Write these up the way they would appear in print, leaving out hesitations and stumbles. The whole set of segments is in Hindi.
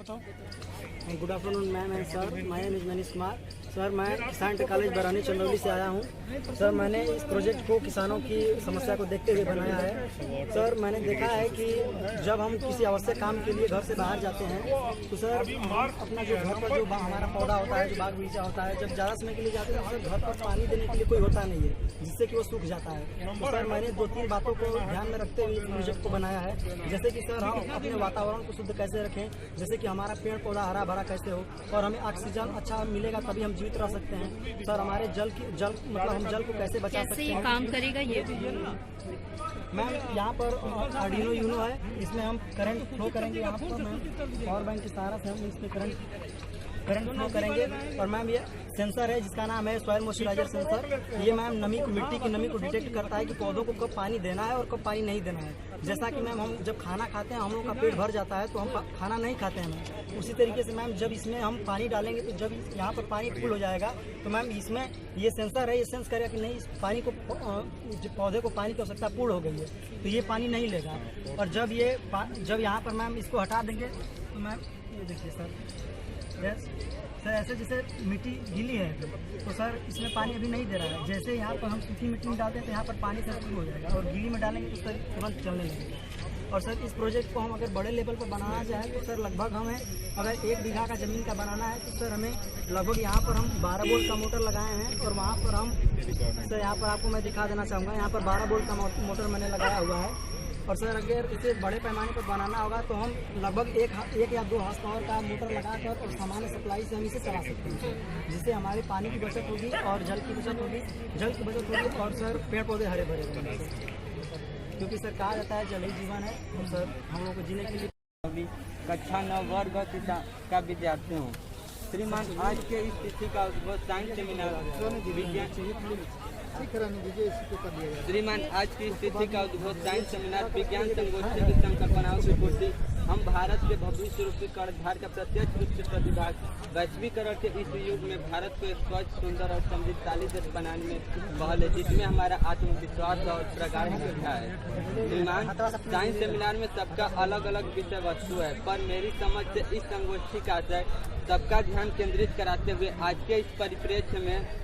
Good afternoon ma'am and sir, my name is Manish Kumar. Sir, मैं किसान कॉलेज बरौनी चंदौली से आया हूँ। सर, मैंने इस प्रोजेक्ट को किसानों की समस्या को देखते हुए बनाया है। सर, मैंने देखा है कि जब हम किसी आवश्यक काम के लिए घर से बाहर जाते हैं तो सर अपना जो घर पर जो हमारा पौधा होता है, जो बाग बगीचा होता है, जब ज़्यादा समय के लिए जाते हैं तो सर घर पर पानी देने के लिए कोई होता नहीं है, जिससे कि वो सूख जाता है। तो सर, मैंने 2-3 बातों को ध्यान में रखते हुए इस प्रोजेक्ट को बनाया है। जैसे कि सर, हम अपने वातावरण को शुद्ध कैसे रखें, जैसे कि हमारा पेड़ पौधा हरा भरा कैसे हो और हमें ऑक्सीजन अच्छा मिलेगा तभी हम जीवित रह सकते हैं। सर, हमारे जल मतलब हम जल को कैसे बचा सकते हैं, काम करेगा ये मैम। यहाँ पर आर्डिनो यूनो है, इसमें हम करंट फ्लो करेंगे। यहाँ पर मैम पावर बैंक के सहारा से हम इसमें करंट फ्लो करेंगे। और मैम ये सेंसर है जिसका नाम है सॉइल मॉइस्चराइजर सेंसर। ये मैम मिट्टी की नमी को डिटेक्ट करता है कि पौधों को कब पानी देना है और कब पानी नहीं देना है। जैसा कि मैम हम जब खाना खाते हैं, हम लोग का पेट भर जाता है तो हम खाना नहीं खाते हैं मैम। उसी तरीके से मैम जब इसमें हम पानी डालेंगे तो जब यहाँ पर पानी फुल हो जाएगा तो मैम इसमें ये सेंसर है, ये सेंस करेगा कि नहीं, इस पानी को पौधे को पानी की आवश्यकता पूर्ण हो गई है तो ये पानी नहीं लेगा। और जब यहाँ पर मैम इसको हटा देंगे तो मैम ये देखिए सर, सर ऐसे जैसे मिट्टी गीली है तो सर इसमें पानी अभी नहीं दे रहा है। जैसे यहाँ पर हम सूखी मिट्टी में डालते हैं तो यहाँ पर पानी सर शुरू हो जाएगा और गीली में डालेंगे तो सर तुरंत चलने लगेगा। और सर इस प्रोजेक्ट को हम अगर बड़े लेवल पर बनाना चाहें तो सर लगभग हमें अगर 1 बीघा का ज़मीन का बनाना है तो सर हमें लगभग यहाँ पर हम 12 वोल्ट का मोटर लगाए हैं। और वहाँ पर हम सर यहाँ पर आपको मैं दिखा देना चाहूँगा, यहाँ पर 12 वोल्ट का मोटर मैंने लगाया हुआ है। और सर अगर इसे बड़े पैमाने पर बनाना होगा तो हम लगभग एक या 2 हॉर्स पावर का मोटर लगाकर और सामान्य सप्लाई से हम इसे चला सकते हैं, जिससे हमारे पानी की बचत होगी और जल की बचत होगी और सर पेड़ पौधे हरे भरे होंगे। क्योंकि सर कहा जाता है जल ही जीवन है। तो सर हम लोग को जीने के लिए कक्षा 9 वर्ग का विद्यार्थी हूँ। श्रीमान, आज के इस तिथि का उद्भव साइंस सेमिनार श्रीमान आज की स्थिति का उद्भव साइंस सेमिनार विज्ञान संगोष्ठी की संकल्पनाओं की पूर्ति हम भारत के भविष्य रूपी कर्णधार का प्रत्यक्ष रूप से प्रतिभाग वैश्वीकरण के इस युग में भारत को एक स्वच्छ, सुंदर और समृद्धशाली देश बनाने में पहल है, जिसमें हमारा आत्मविश्वास और प्रगाढ़ निष्ठा है। श्रीमान, साइंस सेमिनार में सबका अलग अलग विषय वस्तु है, पर मेरी समझ से इस संगोष्ठी का आशय सबका ध्यान केंद्रित कराते हुए आज के इस परिप्रेक्ष्य में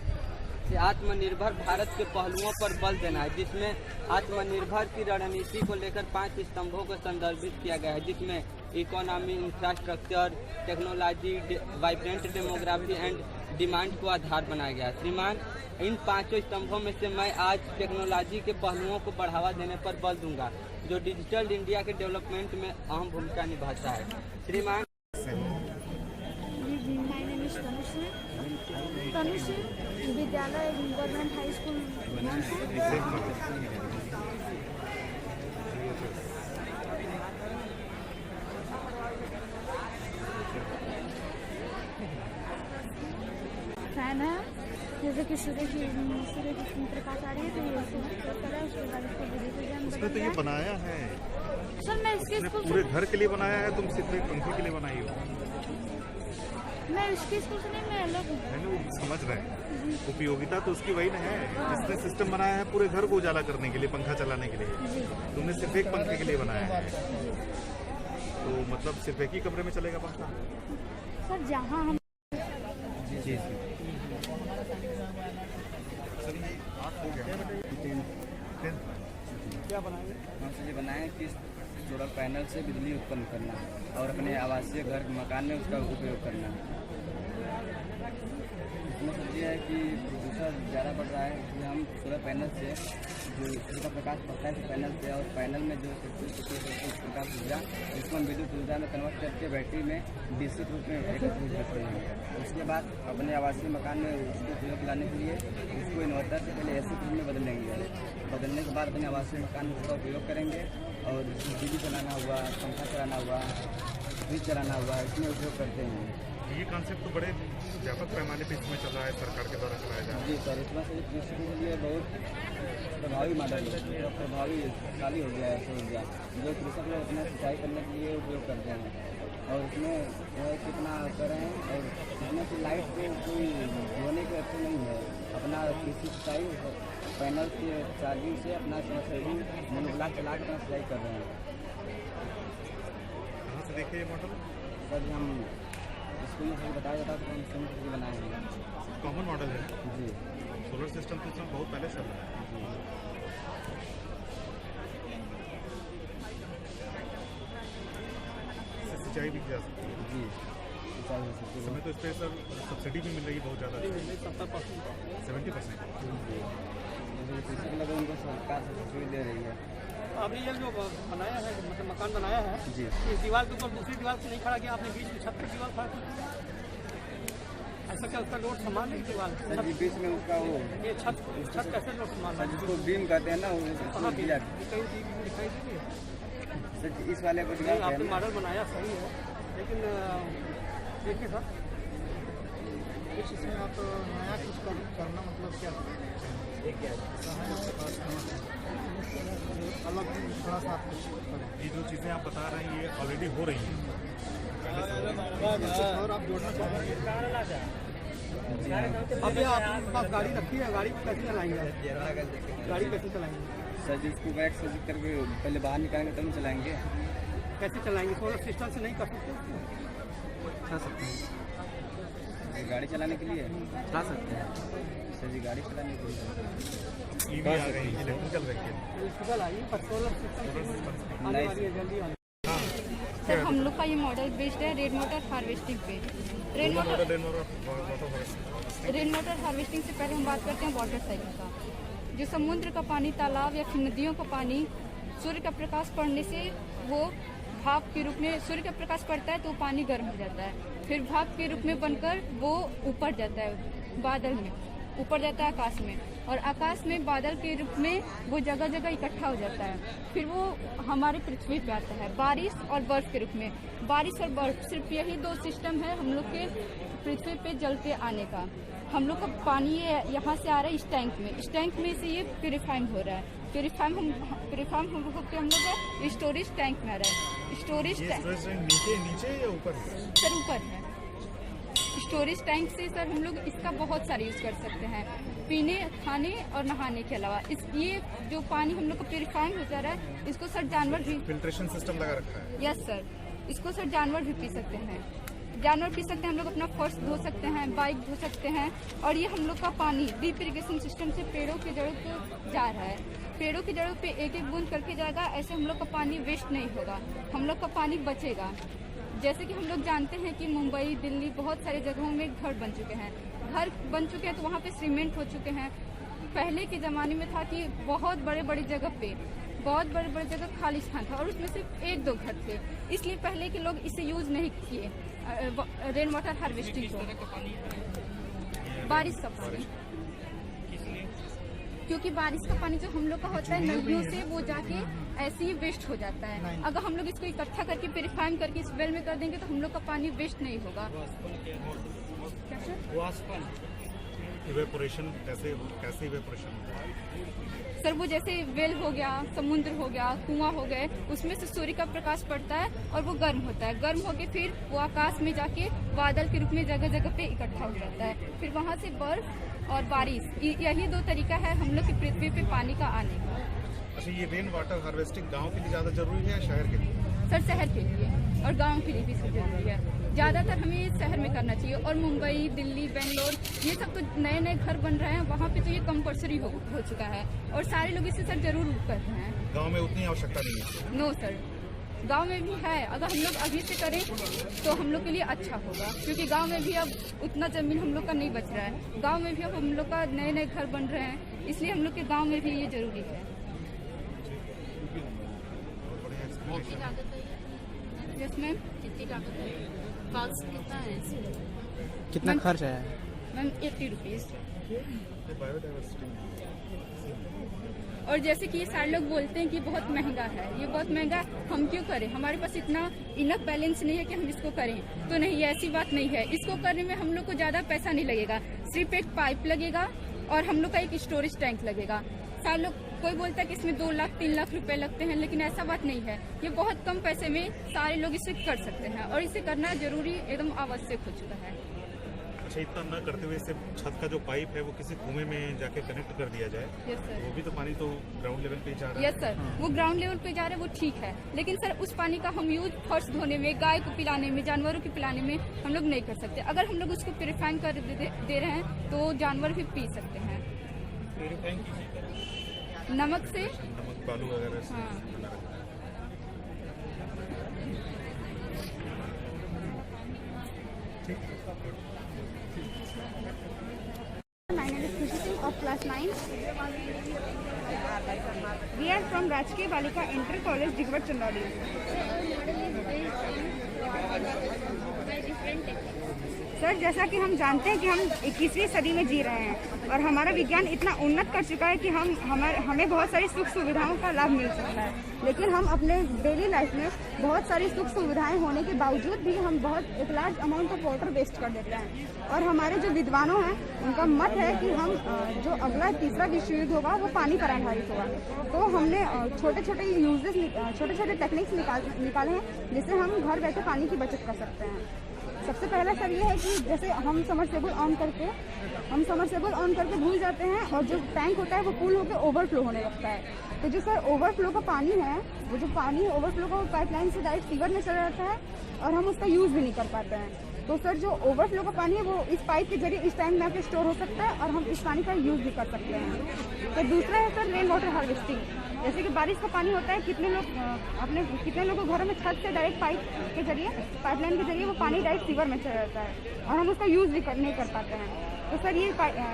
आत्मनिर्भर भारत के पहलुओं पर बल देना है, जिसमें आत्मनिर्भर की रणनीति को लेकर 5 स्तंभों को संदर्भित किया गया है, जिसमें economy, infrastructure, technology, vibrant demography and demand को आधार बनाया गया। श्रीमान, इन 5 स्तंभों में से मैं आज टेक्नोलॉजी के पहलुओं को बढ़ावा देने पर बल दूंगा, जो डिजिटल इंडिया के डेवलपमेंट में अहम भूमिका निभाता है। श्रीमान, तनुश्री विद्यालय गवर्नमेंट हाई स्कूल फैन है। जैसे कि सूर्य की प्रकाश आ रही है तो ये उसके तो ये बनाया है सर। मैं इसके पूरे घर के लिए बनाया है, तुम सिर्फ एक पंखे के लिए बनाई हो? मैं इसके स्कूल से नहीं, मैं अलग हूँ। मैंने समझ रहे हैं, उपयोगिता तो उसकी वही ना है। जिसने सिस्टम बनाया है पूरे घर को उजाला करने के लिए, पंखा चलाने के लिए, तुमने सिर्फ एक पंखे के लिए बनाया है। तो मतलब सिर्फ एक ही कमरे में चलेगा पंखा? सर जहाँ हम जी क्या बनाएंगे? हम बनाए कि सोलर पैनल से बिजली उत्पन्न करना और अपने आवासीय घर मकान में उसका उपयोग करना। इसमें समझिए है कि प्रदूषण ज़्यादा बढ़ रहा है, इसलिए हम सोलर पैनल से जो सूर्य का प्रकाश पड़ता है पैनल से, और पैनल में जो प्रकाश ऊर्जा उसको हम विद्युत ऊर्जा में कन्वर्ट करके बैटरी में DC रूप में एकत्रित करते हैं। उसके बाद अपने आवासीय मकान में उसको उपयोग लाने के लिए उसको इन्वर्टर से पहले AC रूप में बदलेंगे। बदलने के बाद अपने आवासीय मकान में उसका उपयोग करेंगे और बिजली चलाना हुआ, पंखा चलाना हुआ, फ्रिज चलाना हुआ, इसमें उपयोग करते हैं। ये कॉन्सेप्ट तो बड़े व्यापक पैमाने पर इसमें चल रहा है, सरकार के द्वारा चलाया जा रहा है। जी सर, इसमें से कृषि के लिए बहुत प्रभावी मॉडल है, प्रभावशाली हो गया है सौर ऊर्जा, जो कृषक लोग अपने सिंचाई करने के लिए उपयोग करते हैं। और इसमें कितना करें और इसमें से लाइट को कोई धोने की अच्छी नहीं है, अपना कृषि सिंचाई पैनल के चार्जिंग से अपना मोनोप्लाग चला के अपना सिंचाई कर रहे हैं। कहाँ से देखे ये मॉडल? सर हम स्कूल में सभी बताया जाता है तो हम संयुक्त करके बनाए हैं कॉमन मॉडल है। जी सोलर सिस्टम तो इसमें बहुत पहले चल रहा है। इससे सिंचाई भी की जा सकती है। जी सिंचाई हो सकती इस है। समय तो इस पर सर सब्सिडी भी मिल रही है बहुत ज़्यादा, 70%। जैसे कृषि के लिए उनको सरकार से सब्सिडी दे रही है। आपने ये जो बनाया है मतलब मकान बनाया है जी इस दीवार के ऊपर दूसरी दीवार से नहीं खड़ा किया आपने, बीच में छत पर दीवार खड़ा किया, ऐसा क्या उसका लोड समान है दीवार? सर जी बीच में उसका वो ये छत कैसे लोड समान है? सर जिसको बीम कहते हैं ना वो कहाँ भी दिया कहीं दिखाई दे रही है? सर जी इस वाले को नहीं, दीवार आपने है मॉडल बनाया सही है लेकिन देखिए सर कुछ इसमें आप नया कुछ करना मतलब क्या अलग थोड़ा सा ये जो चीज़ें आप बता रहे हैं ये ऑलरेडी हो रही हैं पहले से। और आप जोड़ना चाहते हैं अभी आपके पास गाड़ी रखी है, गाड़ी कैसे चलाएंगे? गाड़ी कैसे चलाएंगे? सर जी उसको बैक सर्जिक करके पहले बाहर निकालेंगे तब चलाएंगे। कैसे चलाएंगे? सोलर सिस्टम से नहीं कर सकते? चला सकते हैं गाड़ी चलाने के लिए चला सकते हैं सर जी गाड़ी चलाने के लिए ईवी आ गई, इलेक्ट्रिकल व्हीकल। इलेक्ट्रिकल आई पर सोलर सिस्टम आने वाली है जल्दी आने। सर हम लोग का ये मॉडल बेस्ड है रेन वाटर हार्वेस्टिंग पे। रेन वाटर हार्वेस्टिंग से पहले हम बात करते हैं वाटर साइकिल का। जो समुद्र का पानी, तालाब या फिर नदियों का पानी सूर्य का प्रकाश पड़ने से वो भाप के रूप में, सूर्य का प्रकाश पड़ता है तो पानी गर्म हो जाता है, फिर भाप के रूप में बनकर वो ऊपर जाता है, बादल में ऊपर जाता है आकाश में, और आकाश में बादल के रूप में वो जगह जगह इकट्ठा हो जाता है, फिर वो हमारे पृथ्वी पे आता है बारिश और बर्फ के रूप में। बारिश और बर्फ सिर्फ यही दो सिस्टम है हम लोग के पृथ्वी पे जल के आने का। हम लोग का पानी यहाँ से आ रहा है इस टैंक में, इस टैंक में से ये प्योरीफाइंग हो रहा है। प्योरीफाइंग हम लोग का स्टोरेज टैंक में आ रहा है। स्टोरेज टैंक नीचे या ऊपर? सर ऊपर है। स्टोरेज टैंक से सर हम लोग इसका बहुत सारे यूज कर सकते हैं, पीने, खाने और नहाने के अलावा। ये जो पानी हम लोग का प्योरीफाइंग हो जा रहा है इसको सर जानवर भी, फिल्ट्रेशन सिस्टम लगा रखा है। यस सर, इसको सर जानवर भी पी सकते हैं, जानवर पी सकते हैं, हम लोग अपना फर्श धो सकते हैं, बाइक धो सकते हैं। और ये हम लोग का पानी ड्रिप इरिगेशन सिस्टम से पेड़ों की जड़ों को जा रहा है, पेड़ों की जड़ों पे एक एक बूंद करके जाएगा। ऐसे हम लोग का पानी वेस्ट नहीं होगा, हम लोग का पानी बचेगा। जैसे कि हम लोग जानते हैं कि मुंबई, दिल्ली, बहुत सारी जगहों में घर बन चुके हैं, तो वहाँ पे सीमेंट हो चुके हैं। पहले के ज़माने में था कि बहुत बड़े बड़े जगह खाली स्थान था और उसमें सिर्फ एक दो घर थे, इसलिए पहले के लोग इसे यूज नहीं किए रेन वाटर हार्वेस्टिंग को। बारिश का पानी, क्योंकि बारिश का पानी जो हम लोग का होता है नदियों से वो जाके ऐसे ही वेस्ट हो जाता है। अगर हम लोग इसको इकट्ठा करके प्योरीफाइंग करके इस वेल में कर देंगे तो हम लोग का पानी वेस्ट नहीं होगा। इवेपोरेशन कैसे इवेपोरेशन होता है? सर वो जैसे वेल हो गया, समुद्र हो गया, कुआं हो गए, उसमें से सूर्य का प्रकाश पड़ता है और वो गर्म होता है, गर्म होके फिर वो आकाश में जाके बादल के रूप में जगह जगह पे इकट्ठा हो जाता है, फिर वहाँ से बर्फ और बारिश। यही दो तरीका है हम लोग की पृथ्वी पे पानी का आने का। अच्छा, ये रेन वाटर हार्वेस्टिंग गांव के लिए ज़्यादा जरूरी है या शहर के लिए? सर शहर के लिए और गांव के लिए भी जरूरी है। ज़्यादातर हमें शहर में करना चाहिए, और मुंबई, दिल्ली, बेंगलोर ये सब तो नए नए घर बन रहे हैं, वहाँ पे तो ये कंपल्सरी हो चुका है और सारे लोग इसे सर जरूर कर रहे हैं। गाँव में उतनी आवश्यकता नहीं है? नो सर, गांव में भी है, अगर हम लोग अभी से करें तो हम लोग के लिए अच्छा होगा, क्योंकि गांव में भी अब उतना जमीन हम लोग का नहीं बच रहा है, गांव में भी अब हम लोग का नए नए घर बन रहे हैं, इसलिए हम लोग के गांव में भी ये जरूरी है। Yes ma'am. कितना खर्च है मैम? 80 रुपीज़। बायोडाइवर्सिटी और जैसे कि ये सारे लोग बोलते हैं कि बहुत महंगा है, ये बहुत महंगा हम क्यों करें, हमारे पास इतना इनफ बैलेंस नहीं है कि हम इसको करें, तो नहीं, ऐसी बात नहीं है। इसको करने में हम लोग को ज़्यादा पैसा नहीं लगेगा, सिर्फ एक पाइप लगेगा और हम लोग का एक स्टोरेज टैंक लगेगा। सारे लोग, कोई बोलता है कि इसमें 2 लाख 3 लाख रुपए लगते हैं, लेकिन ऐसा बात नहीं है, ये बहुत कम पैसे में सारे लोग इसे कर सकते हैं और इसे करना जरूरी एकदम आवश्यक हो चुका है। अच्छा, इतना न करते हुए सिर्फ छत का जो पाइप है वो किसी कुएं में जाके कनेक्ट कर दिया जाए, यस सर। वो भी तो पानी तो ग्राउंड लेवल पे ही जा रहा है। यस सर, वो ग्राउंड लेवल पे जा रहा है, वो ठीक है, लेकिन सर उस पानी का हम यूज फर्श धोने में, गाय को पिलाने में, जानवरों को पिलाने में हम लोग नहीं कर सकते। अगर हम लोग उसको प्योरीफाइंग कर दे रहे हैं तो जानवर भी पी सकते हैं। नमक से, नमक बालू वगैरह से हाँ। बना रहता है। My name is Khushi Singh of class 9. We are from Rajkiya Balika Inter College, Digwat, Chandauli. Sir, जैसा कि हम जानते हैं कि हम 21वीं सदी में जी रहे हैं और हमारा विज्ञान इतना उन्नत कर चुका है कि हमें बहुत सारी सुख सुविधाओं का लाभ मिल सकता है, लेकिन हम अपने डेली लाइफ में बहुत सारी सुख सुविधाएं होने के बावजूद भी हम बहुत एक large amount of water waste कर देते हैं। और हमारे जो विद्वानों हैं उनका मत है कि हम जो अगला तीसरा विश्व युद्ध होगा वो पानी पर आधारित होगा। तो हमने छोटे छोटे टेक्निक्स निकाले हैं जिससे हम घर बैठे पानी की बचत कर सकते हैं। सबसे पहला सर ये है कि जैसे हम समरसेबल ऑन करके भूल जाते हैं और जो टैंक होता है वो फुल होकर ओवरफ्लो होने लगता है। तो जो सर ओवरफ्लो का पानी है, वो जो पानी ओवरफ्लो का पाइपलाइन से डायरेक्ट सीवर में चला जाता है और हम उसका यूज़ भी नहीं कर पाते हैं। तो सर जो ओवरफ्लो का पानी है वो इस पाइप के जरिए इस टैंक में आके स्टोर हो सकता है और हम इस पानी का यूज़ भी कर सकते हैं। तो दूसरा है सर रेन वाटर हार्वेस्टिंग। जैसे कि बारिश का पानी होता है, कितने लोगों के घरों में छत से डायरेक्ट पाइपलाइन के जरिए वो पानी डायरेक्ट सीवर में चला जाता है और हम उसका यूज़ भी नहीं कर पाते हैं। तो सर ये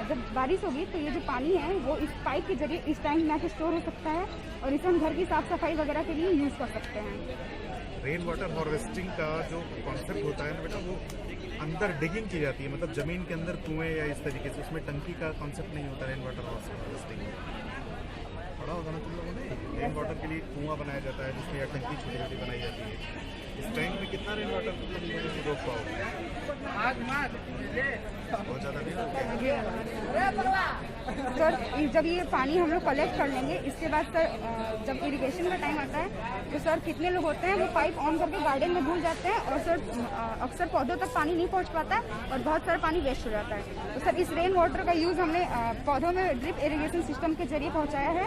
जब बारिश होगी तो ये जो पानी है वो इस पाइप के जरिए इस टैंक में आके स्टोर हो सकता है और इसे हम घर की साफ सफाई वगैरह के लिए यूज़ कर सकते हैं। रेन वाटर हार्वेस्टिंग का जो कॉन्सेप्ट होता है ना बेटा, वो अंदर डिगिंग की जाती है, मतलब जमीन के अंदर कुएं या इस तरीके से, उसमें टंकी का कॉन्सेप्ट नहीं होता रेन वाटर हार्वेस्टिंग। पढ़ा होगा ना तुम लोगों ने, रेन वाटर के लिए कुआं बनाया जाता है जिसमें या टंकी छोटी छोटी बनाई जाती है। इस टैंक में कितना रेन वाटर तुम रोक पाओगे? बहुत ज़्यादा नहीं रोक। सर जब ये पानी हम लोग कलेक्ट कर लेंगे, इसके बाद सर जब इरिगेशन का टाइम आता है तो सर कितने लोग होते हैं वो पाइप ऑन करके गार्डन में भूल जाते हैं और सर अक्सर पौधों तक पानी नहीं पहुंच पाता और बहुत सारा पानी वेस्ट हो जाता है। तो सर इस रेन वाटर का यूज़ हमने पौधों में ड्रिप इरिगेशन सिस्टम के जरिए पहुँचाया है।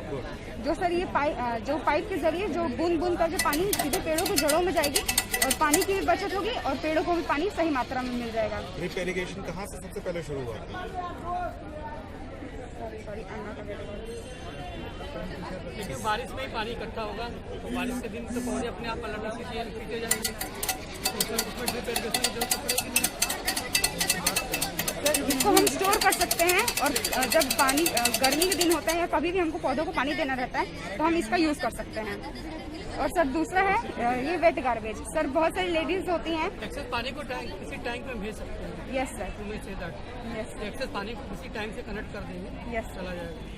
जो सर ये पाइप के जरिए जो बूंद बूंद करके पानी सीधे पेड़ों की जड़ों में जाएगी और पानी की भी बचत होगी और पेड़ों को भी पानी सही मात्रा में मिल जाएगा। ड्रिप इरिगेशन कहाँ से सबसे पहले शुरू हुआ? देखिए, बारिश में ही पानी इकट्ठा होगा तो बारिश के दिन तो पौधे अपने आप पलटने से पीते जाएंगे, तो उसमें ड्रिप इरिगेशन की जरूरत पड़ेगी नहीं। सर इसको हम स्टोर कर सकते हैं और जब पानी गर्मी के दिन होता है या कभी भी हमको पौधों को पानी देना रहता है तो हम इसका यूज़ कर सकते हैं। और सर दूसरा है ये वेट गार्बेज। सर बहुत सारी लेडीज होती हैं, एक्सेस पानी को किसी टैंक में भेज सकते हैं। यस सर, यस एक्सेस पानी को किसी टैंक से कनेक्ट कर देंगे, यस चला जाएगा।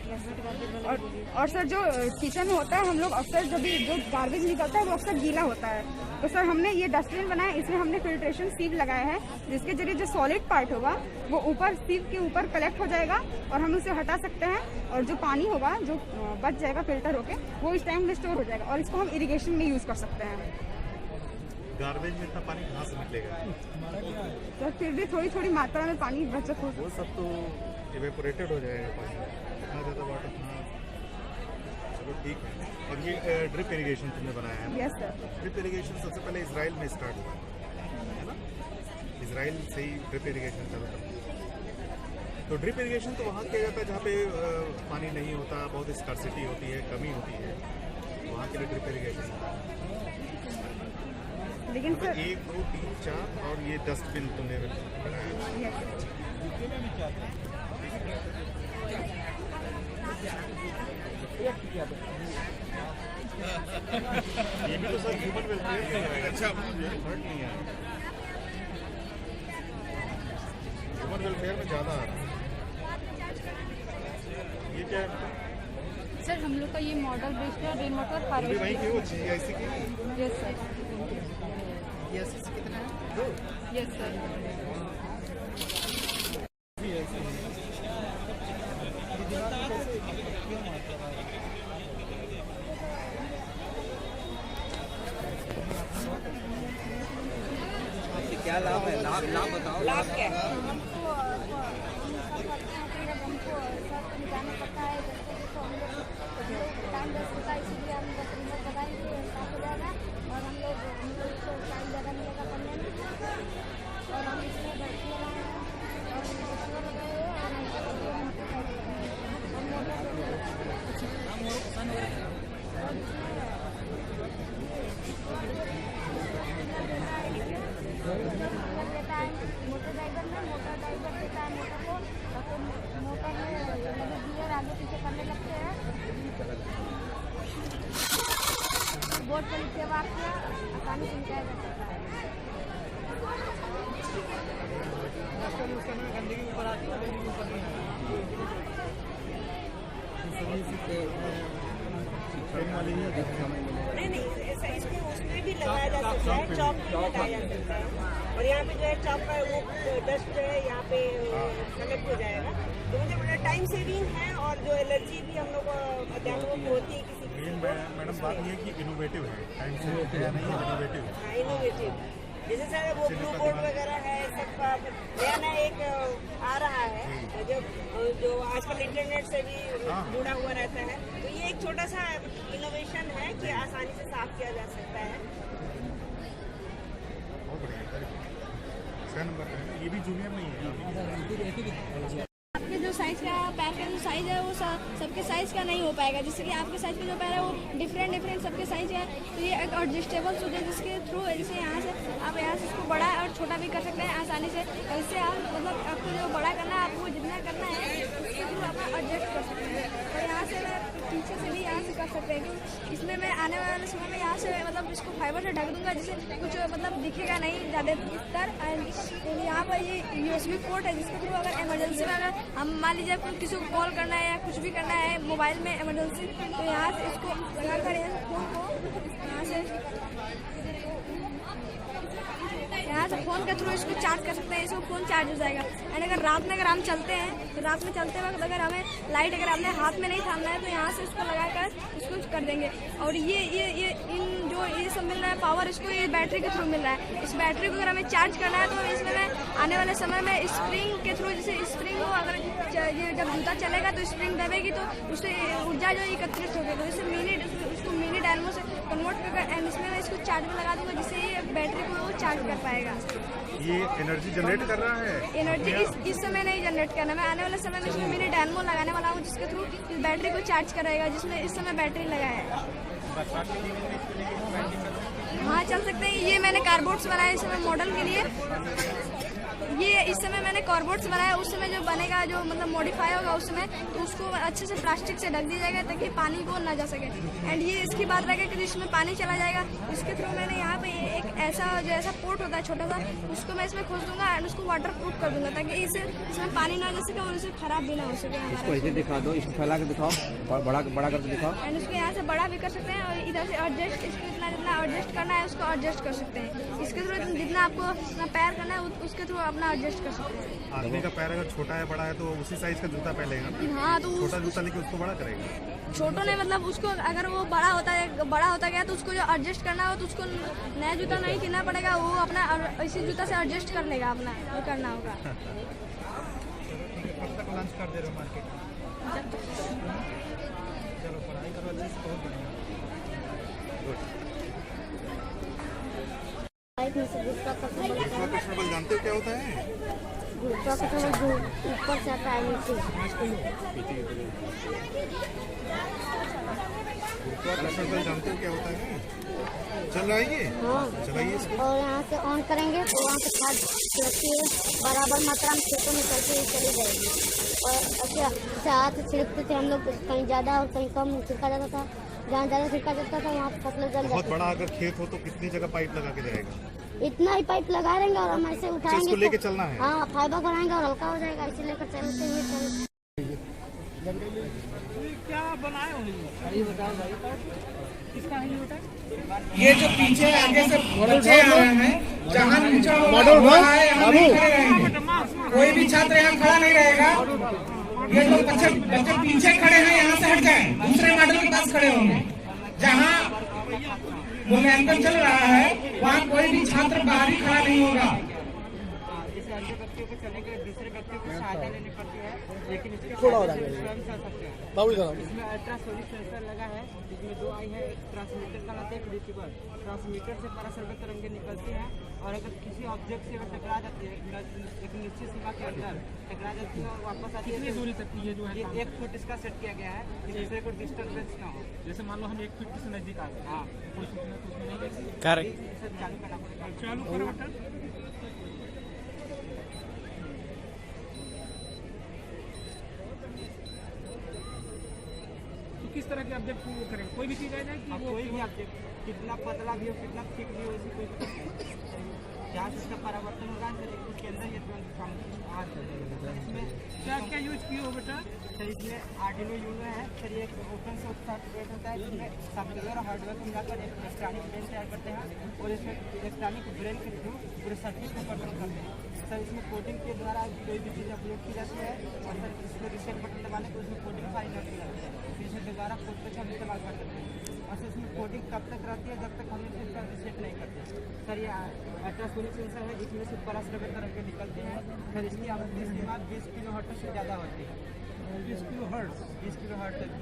और सर जो किचन में होता है, हम लोग अक्सर जब भी जो गार्बेज निकलता है वो अक्सर गीला होता है, तो सर हमने ये डस्टबिन बनाया, इसमें हमने फिल्ट्रेशन सीव लगाया है जिसके जरिए जो सॉलिड पार्ट होगा वो ऊपर सीव के ऊपर कलेक्ट हो जाएगा और हम उसे हटा सकते हैं और जो पानी होगा जो बच जाएगा फिल्टर होके वो इस टैंक में स्टोर हो जाएगा और इसको हम इरिगेशन में यूज़ कर सकते हैं। गार्बेज में इतना पानी कहाँ से निकलेगा? सर फिर भी थोड़ी थोड़ी मात्रा में पानी बचत हो। वो सब तो इवेपोरेटेड हो जाएगा पानी, इतना ज़्यादा वाटर कहाँ। चलो ठीक है। और ये ड्रिप इरिगेशन तुमने बनाया है? Yes sir. ड्रिप इरिगेशन सबसे पहले इजराइल में स्टार्ट हुआ है ना? इजराइल से ही ड्रिप इरिगेशन चला था। तो ड्रिप इरिगेशन तो वहाँ किया जाता है जहाँ पे पानी नहीं होता, बहुत स्कार्सिटी होती है, कमी होती है, वहाँ के लिए ड्रिप इरिगेशन। लेकिन सर 1, 2, 3, 4 और ये डस्टबिन तुमने बनाया। यस ये भी तो सर ह्यूमन वेलफेयर में आएगा। अच्छा, हर्ट नहीं आया, ह्यूमन वेलफेयर में ज़्यादा आ रहा है। ये क्या है? सर हम लोग का ये मॉडल बेस्ड है रेन वाटर वहीं हार्वेस्टिंग। की वो GIC की? यस सर, GIC कितना है? Yes sir. क्या लाभ है? लाभ बताओ। लाभ क्या है? हमको जाना पड़ता है, जैसे हम लोग टाइम वेस्ट होता है, इसीलिए हम 10 मिनट बताएंगे, साफ हो जाएगा और हम लोग को टाइम ज़्यादा मिलेगा करने में। और हम इसमें बैठे रहे हैं और बैठे रहे हैं और मोटर ड्राइवर देता है मोटर को, तो मोटर में गियर आगे पीछे करने लगते हैं। बोर्ड पर लिखे वाक्य आसानी से लिखा जा सकता है। नहीं ऐसा इसमें उसमें भी लगाया जा सकता है, चौक भी लगाया जा सकता है। और यहाँ पे जो है चौक का वो डस्ट जो है यहाँ पे कलेक्ट हो जाएगा, तो मुझे बड़ा टाइम सेविंग है। और जो एलर्जी भी हम लोग अध्यापकों को होती है किसी मैडम बात ये कि इनोवेटिव है, टाइम से नहीं इनोवेटिव है। हाँ इनोवेटिव, जैसे सर वो ब्लू बोर्ड वगैरह है, सब नया नया एक आ रहा है जो आजकल इंटरनेट से भी जुड़ा हुआ रहता है। तो ये एक छोटा सा इनोवेशन है कि आसानी से साफ किया जा सकता है। बहुत बढ़िया, 6 नंबर है, ये भी जूनियर नहीं है। आपके जो साइज़ का पैर का जो साइज़ है वो सबके साइज़ का नहीं हो पाएगा, जैसे कि आपके साइज़ का जो पैर है वो डिफरेंट सबके साइज़ है। तो ये एक एडजस्टेबल शूज है जिसके थ्रू जैसे यहाँ से आप यहाँ से इसको बड़ा और छोटा भी कर सकते हैं आसानी से। और इससे आप मतलब आपको जो बड़ा करना है आपको जितना करना है उसके थ्रू आप एडजस्ट कर सकते हैं। और यहाँ से मैं पीछे से भी यहाँ से कर सकते हैं, क्योंकि इसमें मैं आने वाले समय में यहाँ से मतलब इसको फाइबर से ढक दूँगा जिससे कुछ मतलब दिखेगा नहीं ज़्यादातर। यहाँ पर ये USB पोर्ट है जिसके थ्रू अगर इमरजेंसी में अगर हम मान लीजिए किसी को कॉल करना है या कुछ भी करना है मोबाइल में इमरजेंसी, तो यहाँ से इसको लगा कर फोन को यहाँ से फ़ोन के थ्रू इसको चार्ज कर सकते हैं, इसको फ़ोन चार्ज हो जाएगा। एंड अगर रात में हम चलते हैं तो रात में चलते वक्त अगर हमें लाइट अगर हमने हाथ में नहीं थामना है तो यहाँ से इसको लगाकर इसको कर देंगे। और ये सब मिल रहा है पावर, इसको ये बैटरी के थ्रू मिल रहा है। इस बैटरी को अगर हमें चार्ज करना है तो इसमें मैं आने वाले समय में स्प्रिंग के थ्रू, जैसे स्प्रिंग हो अगर ये जब जूता चलेगा तो स्प्रिंग दबेगी तो उससे ऊर्जा जो एकत्रित होगी, तो इससे उसको मिनी डायनमो से कन्वर्ट कर एंड इसमें मैं इसको चार्ज में लगा दूंगा जिससे ये बैटरी को वो चार्ज कर पाएगा। ये एनर्जी जनरेट कर रहा है? एनर्जी इस समय नहीं जनरेट करना, मैं आने वाले समय में इसमें मिनी डायनमो लगाने वाला हूँ जिसके थ्रू इस बैटरी को चार्ज कराएगा, जिसमें इस समय बैटरी लगा है। हाँ चल सकते हैं। ये मैंने कार्डबोर्ड्स बनाए इस समय मॉडल के लिए। ये इस समय मैंने कार्डबोर्ड्स बनाया, उस समय जो बनेगा जो मतलब मॉडिफाई होगा उस समय तो उसको अच्छे से प्लास्टिक से ढक दिया जाएगा ताकि पानी को ना जा सके। एंड ये इसकी बात रहेगा कि इसमें पानी चला जाएगा, इसके थ्रू मैंने यहाँ पे एक ऐसा पोर्ट होता है छोटा सा, उसको मैं इसमें खोस दूंगा एंड उसको वाटर प्रूफ कर दूंगा ताकि इसमें पानी ना जा सके और इसे खराब भी ना हो सके। इसको ऐसे दिखा दो, इसको फैला के दिखाओ और बड़ा करके दिखाओ। एंड उसको यहाँ से बड़ा भी कर सकते हैं और इधर से एडजस्ट, इसको जितना एडजस्ट करना है उसको एडजस्ट कर सकते हैं। इसके थ्रू जितना आपको अपना पैर करना है उसके थ्रू अपना एडजस्ट कर सकते हैं। आदमी का पैर अगर छोटा है बड़ा है तो उसी साइज का जूता पहनेगा ना? हाँ तो छोटा जूता लेके उसको बड़ा करेगा। छोटों ने मतलब उसको अगर वो बड़ा होता गया तो उसको जो एडजस्ट करना हो तो उसको नया जूता नहीं किनना पड़ेगा, वो अपना इसी जूता से एडजस्ट कर लेगा, अपना वो करना होगा। कब तक लॉन्च कर दे रहे हो मार्केट में? चलो पढ़ाई करो अच्छे से, बहुत बढ़िया। गुरुत्वाकर्षण बल जानते हो क्या होता है? गुरुत्वाकर्षण बल ऊपर से आता है नीचे। गुरुत्वाकर्षण बल जानते हो क्या होता है? चल रहा है ये? हाँ। चलाइए इसको। और यहाँ से ऑन करेंगे तो वहाँ से खाद छिड़कती है, बराबर मात्रा में खेतों में चली जाएगी। और ऐसे हाथ से छिड़कते थे हम लोग, कहीं ज़्यादा और कहीं कम छिड़का जाता था। जहाँ ज़्यादा छिड़का जाता था वहाँ फसलें जल जाती। बहुत बड़ा अगर खेत हो तो कितनी जगह पाइप लगा के जाएगा? इतना ही पाइप लगा देंगे और हम ऐसे उठाएंगे इसको लेके चलना है। हाँ फाइबर बनाएंगे और हल्का हो जाएगा, इसे लेकर चलते हुए क्या बनाए हो? ये जो पीछे आगे से बच्चे आ रहे हैं, जहाँ नीचे मॉडल है यहाँ नहीं खड़े रहेंगे, कोई भी छात्र यहाँ खड़ा नहीं रहेगा। ये लोग बच्चे पीछे खड़े हैं, यहाँ से हट जाएं, दूसरे मॉडल के पास खड़े होंगे। जहाँ मूल्यांकन चल रहा है वहाँ कोई भी छात्र बाहर ही खड़ा नहीं होगा। अन्य व्यक्तियों को चलने के लिए दूसरे व्यक्तियों को सहायता लेनी पड़ती है, लेकिन इसके स्वयं चल सकते हैं। इसमें अल्ट्रासोनिक सेंसर लगा है, जिसमें 2 आई है, एक ट्रांसमीटर का नाते एक रिसीवर। ट्रांसमीटर से पराश्रव्य तरंगें निकलती हैं और अगर किसी ऑब्जेक्ट से अगर टकरा जाती है एक निश्चित सीमा के अंदर टकरा जाती है और वापस आती है, कितनी दूरी तक की ये जो है 1 फुट इसका सेट किया गया है कि दूसरे को डिस्टर्बेंस ना हो। जैसे मान लो हम 1 फीट से नजदीक आ गए, हाँ, कोई सूचना तो उसमें नहीं गई। इसे चालू करना पड़ेगा। चालू करो बटन। तो किस तरह के ऑब्जेक्ट को वो करें? कोई भी चीज आ जाए कि वो कोई भी ऑब्जेक्ट कितना पतला भी हो कितना थिक भी हो, इसी कोई जहाँ से इसका परावर्तन होगा उसके अंदर ये तुरंत आ जाएगा। इसमें क्या क्या यूज किए हो बेटा? सर इसमें आर्डिनो यूनो है सर, ये एक ओपन सोर्स सॉफ्टवेयर होता है जिसमें सॉफ्टवेयर और हार्डवेयर को मिलाकर एक इलेक्ट्रॉनिक ब्रेन तैयार करते हैं और इसमें इलेक्ट्रॉनिक ब्रेन के थ्रू पूरे सर्किट को कंट्रोल करते हैं। सर इसमें कोडिंग के द्वारा कोई भी चीज़ अपलोड की जाती है और सर इसमें रिसेट बटन दबाने पर उसमें कोडिंग फाइल नोट की जाती है, इसमें दोबारा कोड को हम इस्तेमाल कर सकते हैं। और सर इसमें कोडिंग कब तक रहती है जब तक हम इसका रिसेट नहीं करते। सर ये अल्ट्रासोनिक सेंसर है, इसमें से पराश्रव्य तरंगें निकलती हैं। सर इसकी आवृत्ति सीमा 20 किलोहर्ट्ज़ से ज़्यादा होती है। 20 किलोहर्ट्ज़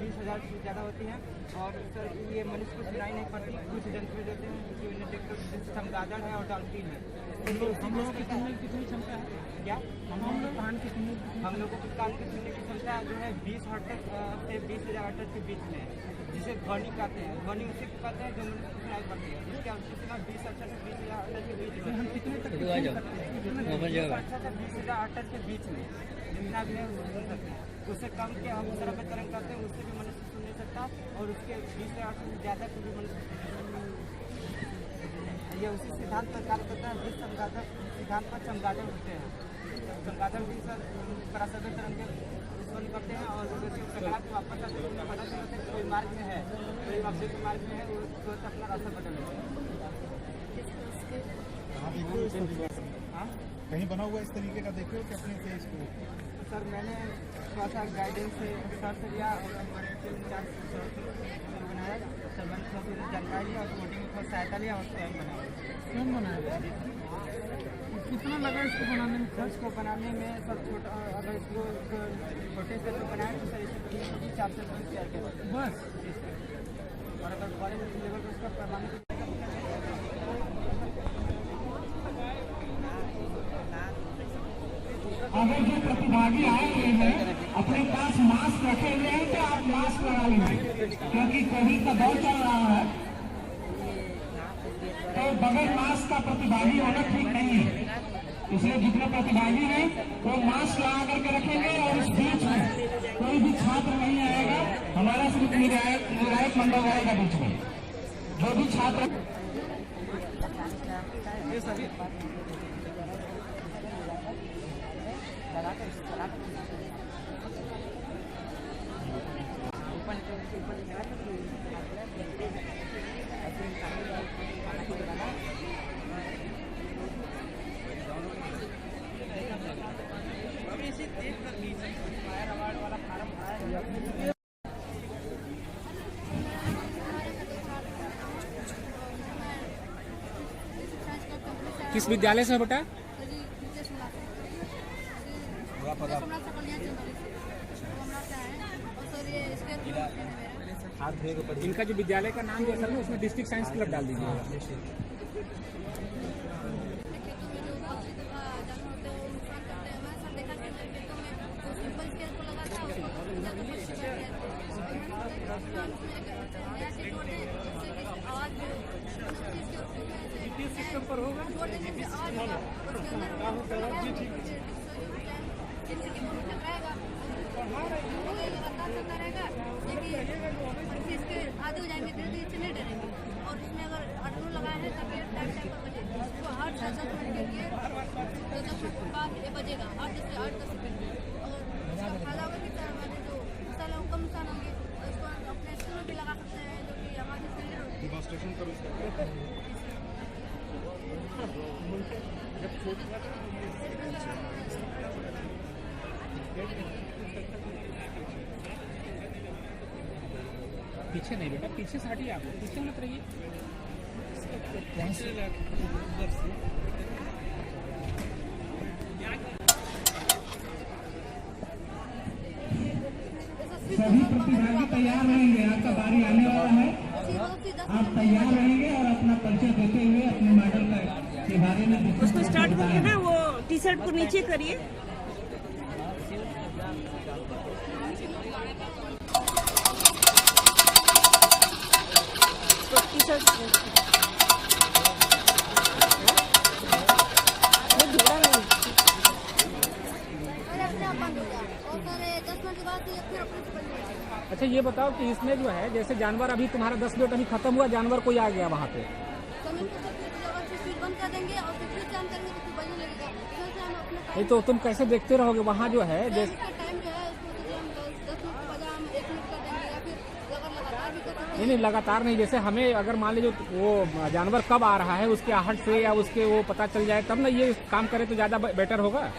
20,000 से ज़्यादा होती है। और सर ये मनुष्य को सुनाई नहीं पड़ती, कुछ जंतु देते हैं जो इन्हें देखकर चमगादड़ है और डॉल्फिन है। हम लोगों की सुनने की कितनी क्षमता है? क्या हम लोगों को कान की सुनने की हम लोगों को कान की सुनने की क्षमता जो है 20 हर्ट्ज़ से 20,000 हर्ट्ज़ के बीच में, जिसे ध्वनि कहते हैं। ध्वनि उसे कहते हैं जो मनुष्य को सुनाई पड़ती है। इसकी आवृत्ति सीमा 20 हर्ट्ज़ से 20,000 हर्ट्ज़ के बीच में। हम कितने तक 20 हर्ट्ज़ से 20,000 हर्ट्ज़ के बीच में जितना भी है वो सुन सकते हैं। उससे कम के हम श्रव्य तरंग करते हैं, उससे भी मनुष्य सुन नहीं सकता और उसके 20,000 हर्ट्ज़ से ज़्यादा को भी मनुष्य सुन नहीं सकता। ये उसी सिद्धांत पर कार्य करता है जिस सिद्धांत पर चमगादड़ होते हैं। चमगादड़ भी सर पराश्रव्य तरंगें उत्पन्न करते हैं और जैसे टकरा के वापस आते हैं पता चलता है कोई मार्ग में है, कोई ऑब्जेक्ट मार्ग में है, वो तुरंत अपना रास्ता बदल लेते हैं। कहीं बना हुआ इस तरीके का देखे हो कि अपने फेस को? सर मैंने थोड़ा सा गाइडेंस से सर्च किया और हमारे इंचार्ज बनाया सर, मैंने थोड़ा जानकारी लिया और कोडिंग में थोड़ा सहायता लिया और स्वयं बनाया। स्वयं बनाया? कितना लगा इसको बनाने में? सर इसको बनाने में सर छोटा, अगर इसको छोटे से तो बनाए तो सर इसको 4 से 5 तैयार किया बस। और अगर बड़े लेवल पर उसका पैमाने अगर जो प्रतिभागी आए हुए हैं अपने पास मास्क रखे हुए हैं तो आप मास्क लगा लीजिए, क्योंकि कोविड का दौर चल रहा है तो बगैर मास्क का प्रतिभागी होना ठीक नहीं है। इसलिए जितने प्रतिभागी हैं वो मास्क लगा करके रखेंगे और इस बीच में कोई भी छात्र नहीं आएगा, हमारा सिर्फ निर्णायक मंडल रहेगा बीच में। जो भी छात्र किस विद्यालय से बेटा? इनका जो विद्यालय का नाम जो है ना उसमें डिस्ट्रिक्ट साइंस क्लब डाल दीजिएगा। सिस्टम पर होगा आधे हो जाएंगे, धीरे धीरे चले डरेंगे। और इसमें अगर आर्डिनो लगाए हैं तब ये टाइम टाइम पर बजे, तो 8-10 मिनट के लिए 10 मिनट बाद ये बजेगा 8 से 8-10 मिनट। और इसका फायदा होगा कि हमारे जो नुकसान है वो कम नुकसान होंगे, तो इसको अपने स्कूल में भी लगा सकते हैं जो कि हमारे सिलेंडर होते पीछे नहीं बेटा, पीछे से हटिए, आप पीछे मत रहिए। बारी आने वाला है। आप तैयार रहेंगे और अपना परिचय देते हुए अपने मॉडल के बारे में उसको स्टार्ट करके ना वो टी शर्ट को नीचे करिए। टी शर्ट अच्छा ये बताओ कि इसमें जो है जैसे जानवर अभी तुम्हारा 10 मिनट अभी खत्म हुआ, जानवर कोई आ गया वहाँ पे, नहीं तो तुम कैसे देखते रहोगे वहाँ जो है जैसे नहीं लगातार नहीं, जैसे हमें अगर मान लीजिए वो जानवर कब आ रहा है उसके आहट से या उसके वो पता चल जाए तब ना ये काम करे तो ज्यादा बेटर होगा।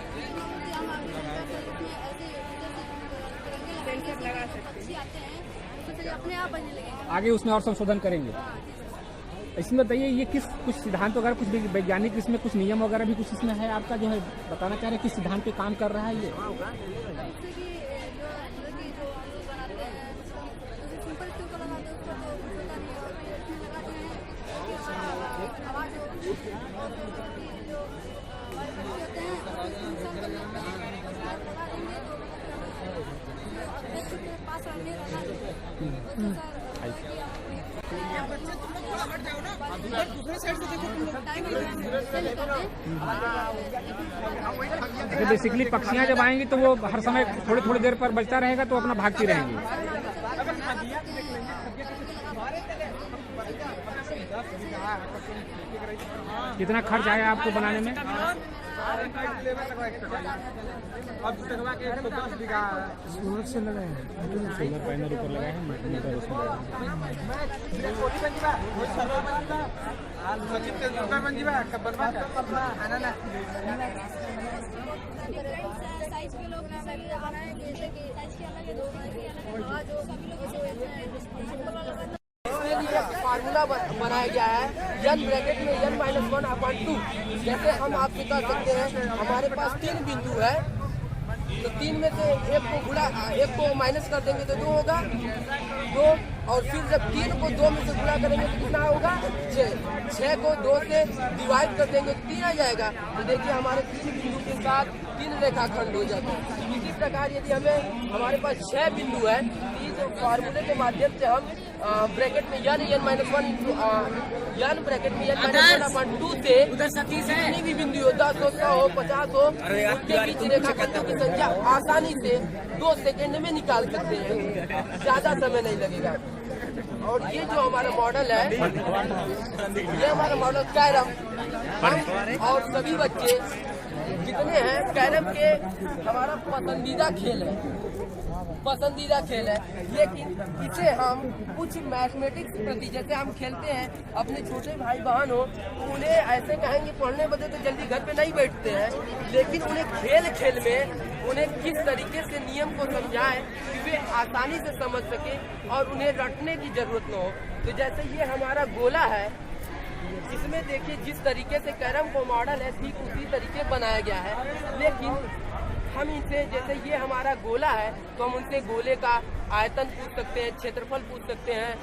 अपने आप बनने लगेगा। आगे उसमें और संशोधन करेंगे। इसमें बताइए ये किस कुछ सिद्धांत वगैरह कुछ वैज्ञानिक इसमें कुछ नियम वगैरह भी कुछ इसमें है आपका जो है बताना चाह रहे हैं किस सिद्धांत पे काम कर रहा है ये? बेसिकली पक्षियाँ जब आएंगी तो वो हर समय थोड़ी थोड़ी देर पर बचता रहेगा तो अपना भागती रहेंगी। कितना खर्च आया आपको बनाने में? सोलर से लगाए हैं, सोलर पैनल ऊपर लगाए हैं, मोटर उसमें साइज के लोग फार्मूला बनाया गया है n ब्रैकेट में n-1/2। जैसे हम आपसे कह सकते हैं हमारे पास 3 बिंदु है तो 3 में से एक को माइनस कर देंगे तो 2 होगा 2, और फिर जब 3 को 2 में से गुणा करेंगे तो कितना होगा 6 को 2 से डिवाइड कर देंगे तो 3 आ जाएगा। तो देखिए हमारे 3 बिंदु के साथ 3 रेखाखंड हो जाता है। इसी प्रकार यदि हमारे पास 6 बिंदु है तो इस फार्मूले के माध्यम से हम ब्रैकेट में n ब्रैकेट में n-1/2 से जितनी भी बिंदु हो 10 हो 100 हो 50 हो उनके बीच रेखाखंडों की संख्या आसानी से 2 सेकंड में निकाल सकते हैं, ज्यादा समय नहीं लगेगा। और ये जो हमारा मॉडल है ये हमारा मॉडल कैरम हम और सभी बच्चे जितने हैं कैरम के हमारा पसंदीदा खेल है, लेकिन इसे हम कुछ मैथमेटिक्स प्रति जैसे हम खेलते हैं अपने छोटे भाई बहन हो तो उन्हें ऐसे कहेंगे पढ़ने बदले तो जल्दी घर पे नहीं बैठते हैं, लेकिन उन्हें खेल में उन्हें किस तरीके से नियम को समझाएं कि वे आसानी से समझ सके और उन्हें रटने की जरूरत न हो। तो जैसे ये हमारा गोला है इसमें देखिए जिस तरीके से कैरम को मॉडल है ठीक उसी तरीके बनाया गया है, लेकिन हम इनसे जैसे ये हमारा गोला है तो हम उनसे गोले का आयतन पूछ सकते हैं, क्षेत्रफल पूछ सकते हैं,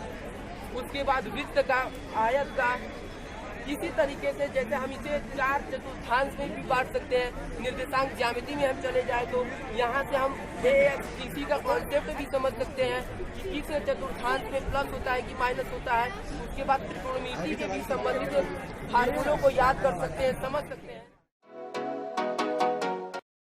उसके बाद वृत्त का, आयत का। इसी तरीके से जैसे हम इसे 4 चतुर्थांश में भी बांट सकते हैं। निर्देशांक ज्यामिति में हम चले जाए तो यहाँ से हम इसी का कॉन्सेप्ट भी समझ सकते हैं कि किस चतुर्थांश में प्लस होता है कि माइनस होता है। उसके बाद त्रिकोणमिति के भी संबंधित फार्मूलों को याद कर सकते हैं, समझ सकते हैं।